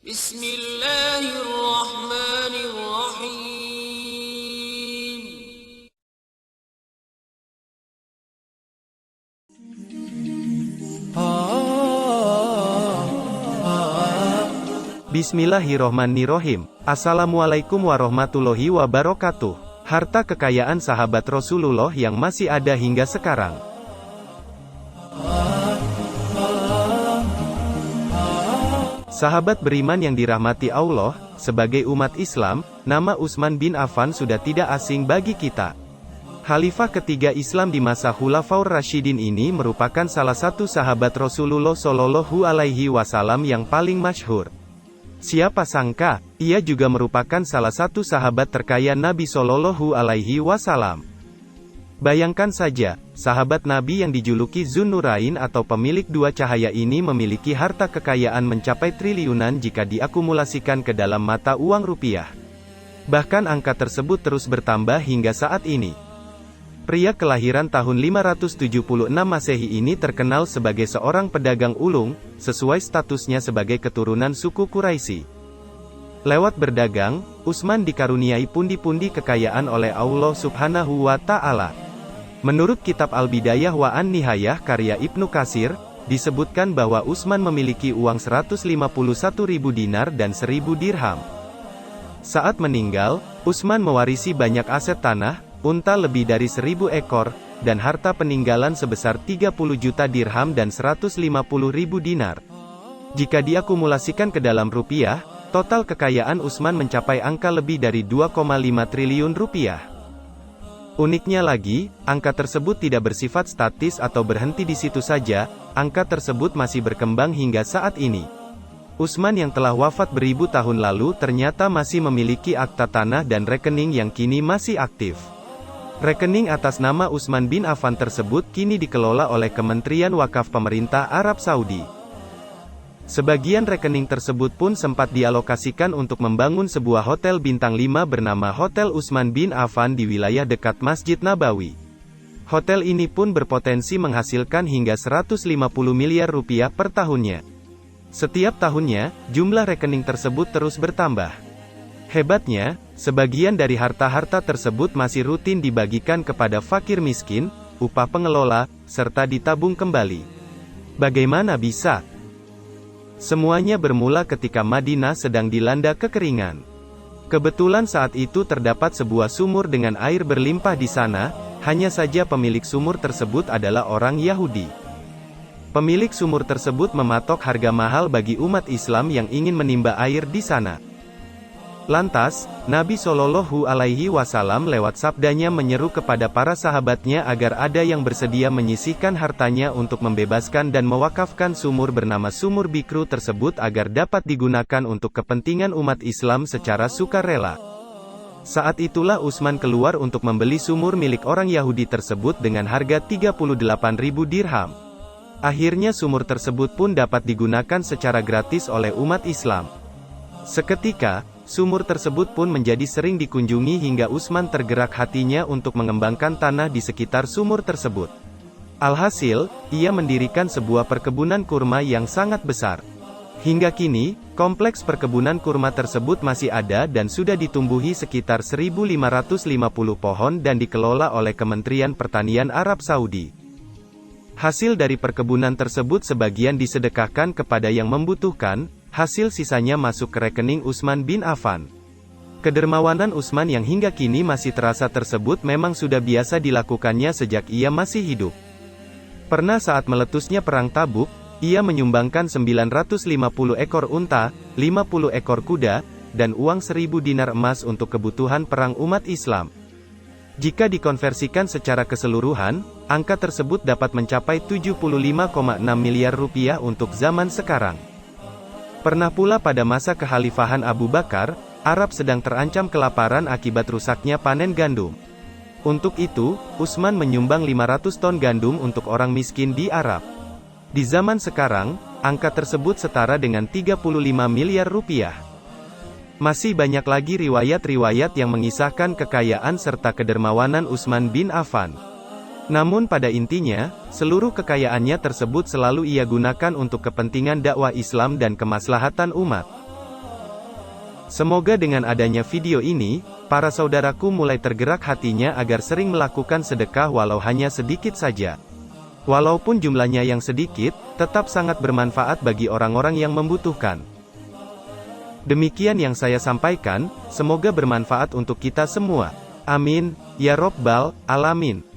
Bismillahirrahmanirrahim. Bismillahirrohmanirrohim. Assalamualaikum warahmatullahi wabarakatuh. Harta kekayaan sahabat Rasulullah yang masih ada hingga sekarang. Sahabat beriman yang dirahmati Allah, sebagai umat Islam, nama Utsman bin Affan sudah tidak asing bagi kita. Khalifah ketiga Islam di masa Khulafaur Rasyidin ini merupakan salah satu sahabat Rasulullah Shallallahu Alaihi Wasallam yang paling masyhur. Siapa sangka, ia juga merupakan salah satu sahabat terkaya Nabi Shallallahu Alaihi Wasallam. Bayangkan saja, sahabat Nabi yang dijuluki Zunnurain atau pemilik dua cahaya ini memiliki harta kekayaan mencapai triliunan jika diakumulasikan ke dalam mata uang rupiah. Bahkan angka tersebut terus bertambah hingga saat ini. Pria kelahiran tahun 576 Masehi ini terkenal sebagai seorang pedagang ulung, sesuai statusnya sebagai keturunan suku Quraisy. Lewat berdagang, Utsman dikaruniai pundi-pundi kekayaan oleh Allah Subhanahu wa Ta'ala. Menurut kitab Al-Bidayah wa An-Nihayah karya Ibnu Katsir, disebutkan bahwa Utsman memiliki uang 151.000 dinar dan 1.000 dirham. Saat meninggal, Utsman mewarisi banyak aset tanah, unta lebih dari 1.000 ekor, dan harta peninggalan sebesar 30 juta dirham dan 150.000 dinar. Jika diakumulasikan ke dalam rupiah, total kekayaan Utsman mencapai angka lebih dari 2,5 triliun rupiah. Uniknya lagi, angka tersebut tidak bersifat statis atau berhenti di situ saja, angka tersebut masih berkembang hingga saat ini. Utsman yang telah wafat beribu tahun lalu ternyata masih memiliki akta tanah dan rekening yang kini masih aktif. Rekening atas nama Utsman bin Affan tersebut kini dikelola oleh Kementerian Wakaf Pemerintah Arab Saudi. Sebagian rekening tersebut pun sempat dialokasikan untuk membangun sebuah hotel bintang 5 bernama Hotel Utsman bin Affan di wilayah dekat Masjid Nabawi. Hotel ini pun berpotensi menghasilkan hingga 150 miliar rupiah per tahunnya. Setiap tahunnya, jumlah rekening tersebut terus bertambah. Hebatnya, sebagian dari harta-harta tersebut masih rutin dibagikan kepada fakir miskin, upah pengelola, serta ditabung kembali. Bagaimana bisa? Semuanya bermula ketika Madinah sedang dilanda kekeringan. Kebetulan saat itu terdapat sebuah sumur dengan air berlimpah di sana, hanya saja pemilik sumur tersebut adalah orang Yahudi. Pemilik sumur tersebut mematok harga mahal bagi umat Islam yang ingin menimba air di sana. Lantas, Nabi Shallallahu Alaihi Wasallam lewat sabdanya menyeru kepada para sahabatnya agar ada yang bersedia menyisihkan hartanya untuk membebaskan dan mewakafkan sumur bernama Sumur Bikru tersebut agar dapat digunakan untuk kepentingan umat Islam secara sukarela. Saat itulah Utsman keluar untuk membeli sumur milik orang Yahudi tersebut dengan harga 38.000 dirham. Akhirnya sumur tersebut pun dapat digunakan secara gratis oleh umat Islam. Seketika, sumur tersebut pun menjadi sering dikunjungi hingga Utsman tergerak hatinya untuk mengembangkan tanah di sekitar sumur tersebut. Alhasil, ia mendirikan sebuah perkebunan kurma yang sangat besar. Hingga kini, kompleks perkebunan kurma tersebut masih ada dan sudah ditumbuhi sekitar 1.550 pohon dan dikelola oleh Kementerian Pertanian Arab Saudi. Hasil dari perkebunan tersebut sebagian disedekahkan kepada yang membutuhkan, hasil sisanya masuk ke rekening Utsman bin Affan. Kedermawanan Utsman yang hingga kini masih terasa tersebut memang sudah biasa dilakukannya sejak ia masih hidup. Pernah saat meletusnya Perang Tabuk, ia menyumbangkan 950 ekor unta, 50 ekor kuda, dan uang 1.000 dinar emas untuk kebutuhan perang umat Islam. Jika dikonversikan secara keseluruhan, angka tersebut dapat mencapai 75,6 miliar rupiah untuk zaman sekarang. Pernah pula pada masa kekhalifahan Abu Bakar, Arab sedang terancam kelaparan akibat rusaknya panen gandum. Untuk itu, Utsman menyumbang 500 ton gandum untuk orang miskin di Arab. Di zaman sekarang, angka tersebut setara dengan 35 miliar rupiah. Masih banyak lagi riwayat-riwayat yang mengisahkan kekayaan serta kedermawanan Utsman bin Affan. Namun pada intinya, seluruh kekayaannya tersebut selalu ia gunakan untuk kepentingan dakwah Islam dan kemaslahatan umat. Semoga dengan adanya video ini, para saudaraku mulai tergerak hatinya agar sering melakukan sedekah walau hanya sedikit saja. Walaupun jumlahnya yang sedikit, tetap sangat bermanfaat bagi orang-orang yang membutuhkan. Demikian yang saya sampaikan, semoga bermanfaat untuk kita semua. Amin, ya Robbal Alamin.